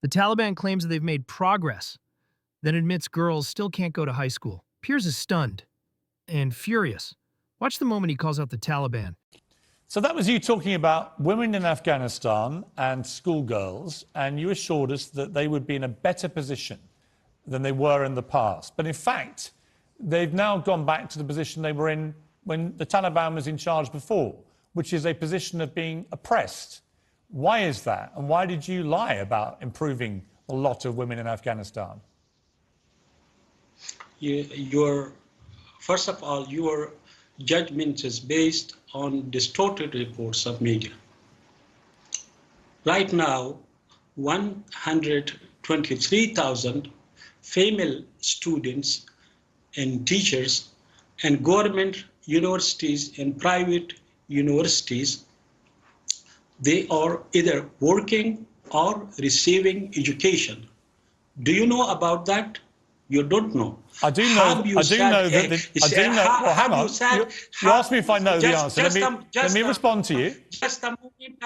The Taliban claims that they've made progress, then admits girls still can't go to high school. Piers is stunned and furious. Watch the moment he calls out the Taliban. So that was you talking about women in Afghanistan and schoolgirls, and you assured us that they would be in a better position than they were in the past. But in fact, they've now gone back to the position they were in when the Taliban was in charge before, which is a position of being oppressed. Why is that? And why did you lie about improving a lot of women in Afghanistan? First of all, your judgment is based on distorted reports of media. Right now, 123,000 female students and teachers and government universities and private universities, they are either working or receiving education. Do you know about that? You don't know. I do know. You asked me if I know the answer. Let me respond to you. Just a moment,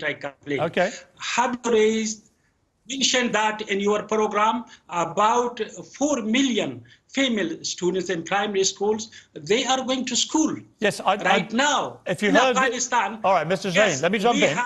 I complete. Okay. Have you mentioned that in your program about 4 million female students in primary schools? They are going to school. Yes, now. If you in heard Afghanistan. All right, Mr. Zain, let me jump in.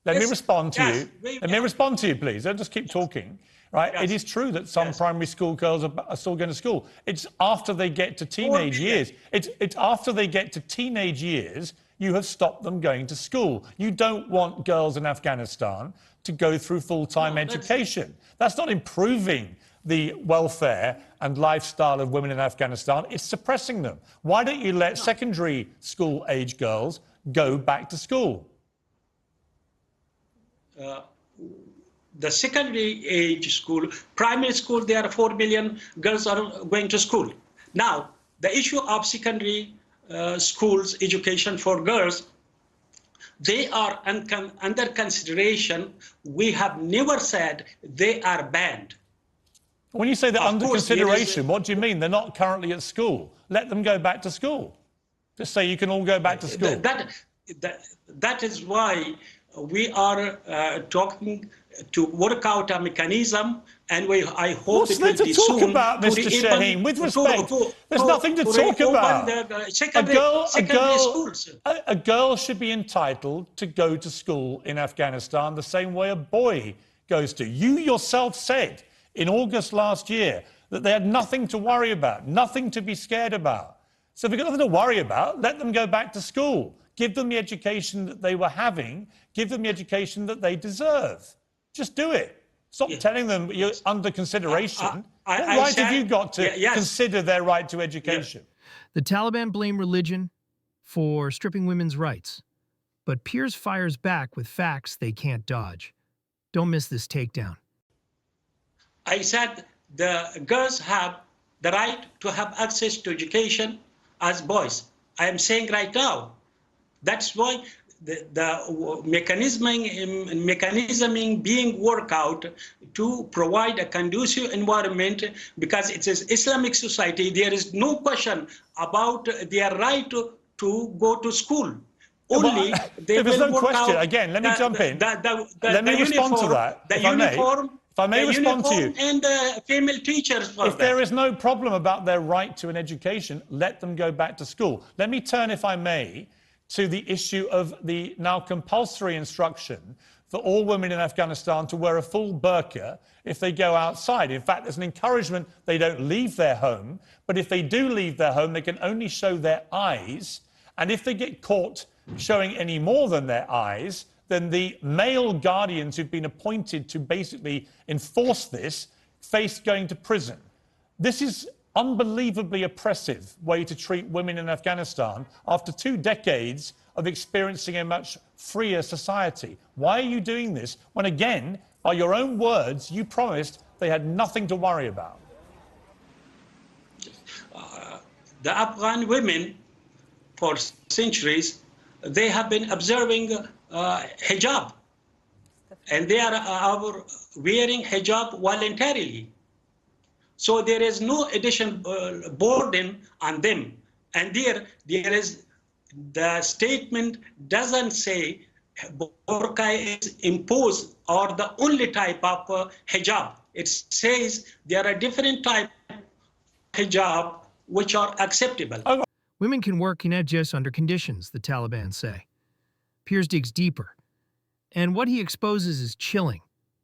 Let me respond to you. Let me respond to you, please. Don't just keep talking. Right? Yes. It is true that some primary school girls are still going to school. It's after they get to teenage years. It's after they get to teenage years you have stopped them going to school. You don't want girls in Afghanistan to go through full-time education. That's not improving the welfare and lifestyle of women in Afghanistan. It's suppressing them. Why don't you let secondary school-age girls go back to school? The secondary age school, primary school, there are 4 million girls are going to school. Now, the issue of secondary schools, education for girls, they are under consideration. We have never said they are banned. When you say they're under consideration, what do you mean? They're not currently at school. Let them go back to school. Just say you can all go back to school. That is why we are talking to work out a mechanism, and I hope it will be soon. What's there to talk about, Mr. Shaheen? With respect, there's nothing to talk about. A girl should be entitled to go to school in Afghanistan the same way a boy goes to. You yourself said in August last year that they had nothing to worry about, nothing to be scared about. So if they've got nothing to worry about, let them go back to school. Give them the education that they were having. Give them the education that they deserve. Just do it. Stop telling them you're under consideration. What right have you got to consider their right to education? The Taliban blame religion for stripping women's rights. But Piers fires back with facts they can't dodge. Don't miss this takedown. I said the girls have the right to have access to education as boys. I am saying right now. That's why the mechanism being worked out to provide a conducive environment, because it is Islamic society. There is no question about their right to go to school. Only they will no work question. Out Again, let me jump in. Let me respond to that. The uniform. If I may respond to you. And the female teachers. If there is no problem about their right to an education, let them go back to school. Let me turn, if I may, to the issue of the now compulsory instruction for all women in Afghanistan to wear a full burqa if they go outside. In fact, there's an encouragement they don't leave their home, but if they do leave their home, they can only show their eyes. And if they get caught showing any more than their eyes, then the male guardians who've been appointed to basically enforce this face going to prison. This is unbelievably oppressive way to treat women in Afghanistan after 2 decades of experiencing a much freer society. Why are you doing this when, again, by your own words, you promised they had nothing to worry about? The Afghan women, for centuries, they have been observing hijab, and they are wearing hijab voluntarily. So there is no additional burden on them. And there is, the statement doesn't say burqa is imposed or the only type of hijab. It says there are different types of hijab which are acceptable. Women can work in Edges under conditions, the Taliban say. Piers digs deeper. And what he exposes is chilling.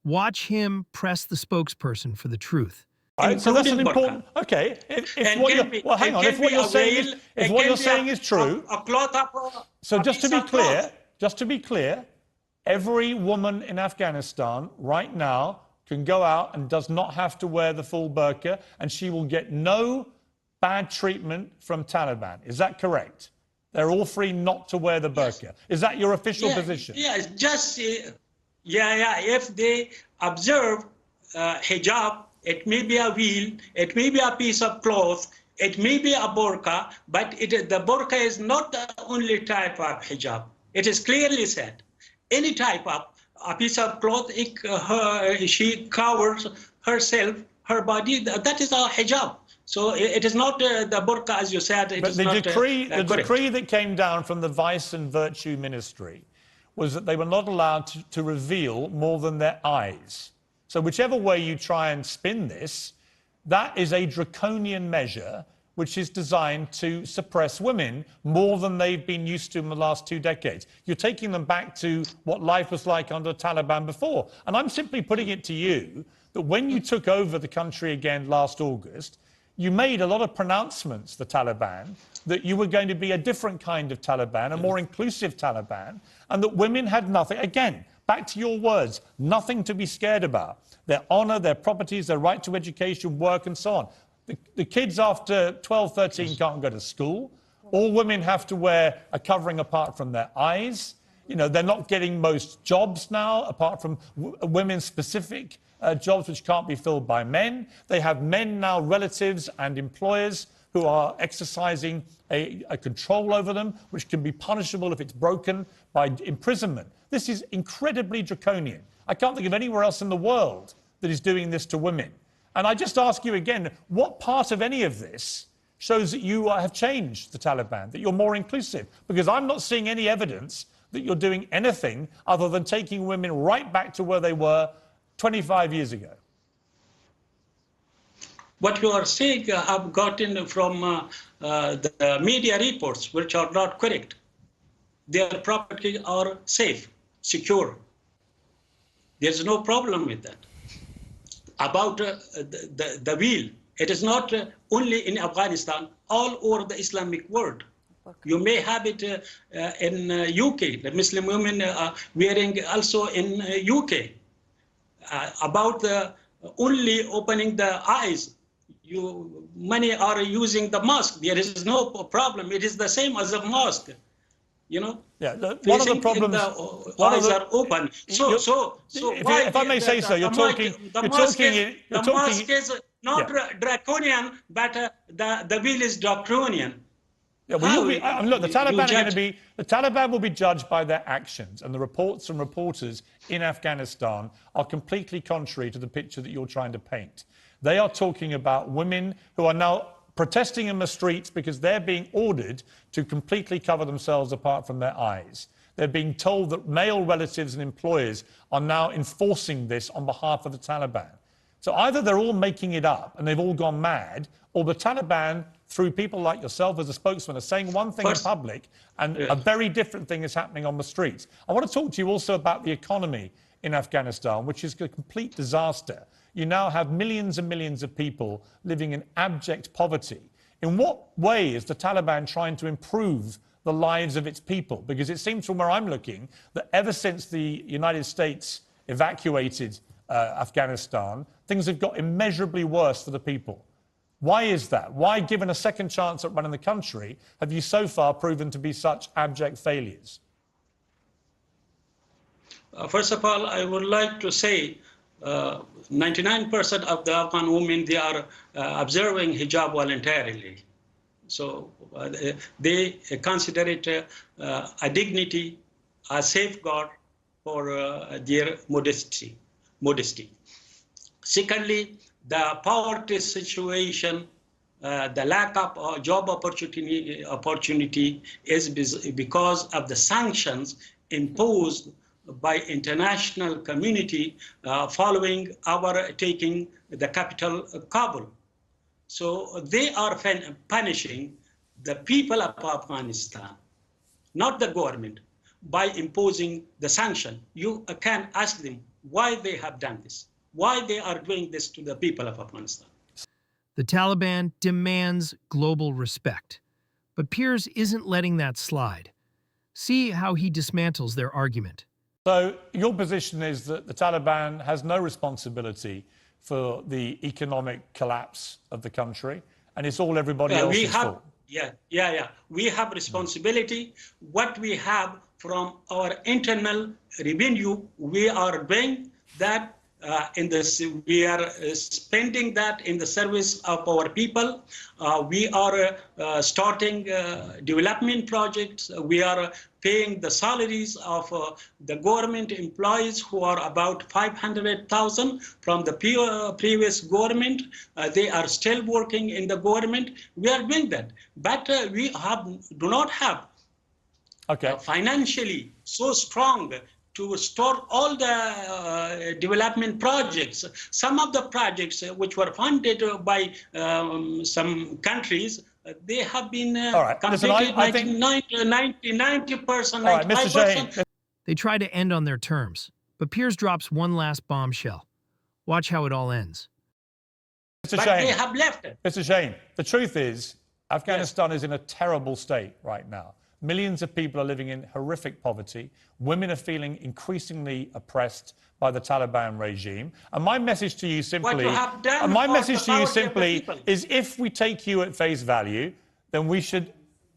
Watch him press the spokesperson for the truth. Right, so that's an Including important. burqa. Okay, And what can you're, be- well, hang it on. can If what be you're a saying veil, is, if it what can you're be saying is true, a cloth of so a just to piece be of cloth. clear, every woman in Afghanistan right now can go out and does not have to wear the full burqa, and she will get no bad treatment from Taliban. Is that correct? They're all free not to wear the burqa. Yes. Is that your official position? Yeah, it's just if they observe hijab, it may be a veil, it may be a piece of cloth, it may be a burqa, but the burqa is not the only type of hijab. It is clearly said. Any type of a piece of cloth, she covers herself, her body. That is a hijab. So it is not the burqa, as you said. It But is the not decree that came down from the Vice and Virtue Ministry was that they were not allowed to reveal more than their eyes. So whichever way you try and spin this, that is a draconian measure which is designed to suppress women more than they've been used to in the last 2 decades. You're taking them back to what life was like under the Taliban before. And I'm simply putting it to you that when you took over the country again last August, you made a lot of pronouncements, the Taliban, that you were going to be a different kind of Taliban, a more inclusive Taliban, and that women had nothing, again, back to your words, nothing to be scared about. Their honour, their properties, their right to education, work, and so on. The kids after 12, 13 can't go to school. All women have to wear a covering apart from their eyes. You know, they're not getting most jobs now, apart from women-specific jobs which can't be filled by men. They have men now, relatives and employers, who are exercising a control over them, which can be punishable if it's broken by imprisonment. This is incredibly draconian. I can't think of anywhere else in the world that is doing this to women. And I just ask you again, what part of any of this shows that you have changed the Taliban, that you're more inclusive? Because I'm not seeing any evidence that you're doing anything other than taking women right back to where they were 25 years ago. What you are saying, I've gotten from the media reports, which are not correct. Their property are safe, secure. There's no problem with that. About the wheel, it is not only in Afghanistan, all over the Islamic world. You may have it in UK, the Muslim women wearing also in UK. About the only opening the eyes, many are using the mask. There is no problem. It is the same as a mask, you know. Yeah, one of the problems. The eyes are open. So if I may say so, you're talking. The mask is not draconian, but the wheel is draconian. Yeah, well, look, the Taliban are going to be. The Taliban will be judged by their actions, and the reports from reporters in Afghanistan are completely contrary to the picture that you're trying to paint. They are talking about women who are now protesting in the streets because they're being ordered to completely cover themselves apart from their eyes. They're being told that male relatives and employers are now enforcing this on behalf of the Taliban. So either they're all making it up and they've all gone mad, or the Taliban, through people like yourself as a spokesman, are saying one thing in public and a very different thing is happening on the streets. I want to talk to you also about the economy in Afghanistan, which is a complete disaster. You now have millions and millions of people living in abject poverty. In what way is the Taliban trying to improve the lives of its people? Because it seems from where I'm looking that ever since the United States evacuated Afghanistan, things have got immeasurably worse for the people. Why is that? Why, given a second chance at running the country, have you so far proven to be such abject failures? First of all, I would like to say 99% of the Afghan women, they are observing hijab voluntarily. So they consider it a dignity, a safeguard for their modesty. Secondly, the poverty situation, the lack of job opportunity is because of the sanctions imposed by international community following our taking the capital Kabul. So they are punishing the people of Afghanistan, not the government, by imposing the sanction. You can ask them why they have done this, why they are doing this to the people of Afghanistan. The Taliban demands global respect, but Piers isn't letting that slide. See how he dismantles their argument. So your position is that the Taliban has no responsibility for the economic collapse of the country, and it's all everybody else's fault. Yeah. We have responsibility. What we have from our internal revenue, we are doing that. We are spending that in the service of our people. We are starting development projects. We are paying the salaries of the government employees who are about 500,000 from the previous government. They are still working in the government. We are doing that. But we do not have financially so strong to start all the development projects. Some of the projects which were funded by some countries, they have been completed 90%, 95%. They try to end on their terms, but Piers drops one last bombshell. Watch how it all ends. It's a but shame. They have left it. It's a shame. The truth is, Afghanistan is in a terrible state right now. Millions of people are living in horrific poverty. Women are feeling increasingly oppressed by the Taliban regime. And my message to you simply, is if we take you at face value, then we should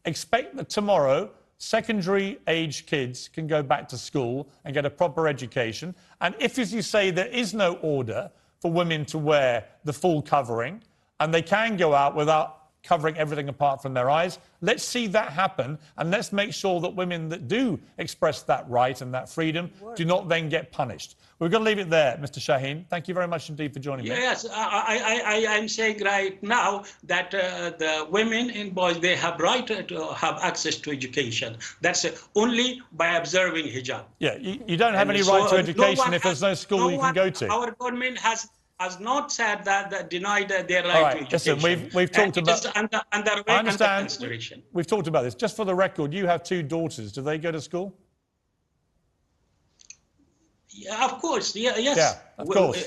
expect that tomorrow secondary-age kids can go back to school and get a proper education. And if, as you say, there is no order for women to wear the full covering, and they can go out without covering everything apart from their eyes, let's see that happen, and let's make sure that women that do express that right and that freedom do not then get punished. We're going to leave it there, Mr. Shaheen. Thank you very much indeed for joining me. Yes, I'm saying right now that the women and boys, they have right to have access to education. That's only by observing hijab. Yeah, you don't have any right to education if there's no school you can go to. Our government has not said that denied their right to education. Listen, we've talked about... I understand. We've talked about this. Just for the record, you have 2 daughters. Do they go to school? Yeah, of course. Yes. Yeah, of course.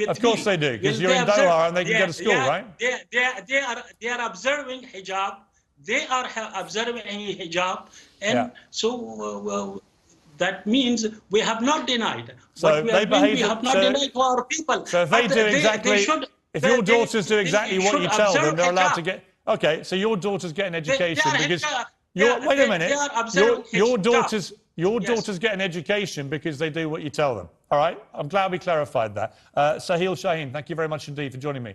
Of course they do, because you're in Doha and they can go to school, right? They are observing hijab. They are observing hijab. And so... that means we have not denied. So we have not denied to our people. So if they do exactly, if your daughters do exactly what you tell them, they're allowed to get. Okay, so your daughters get an education because wait a minute. Your daughters get an education because they do what you tell them. All right, I'm glad we clarified that. Sahil Shaheen, thank you very much indeed for joining me.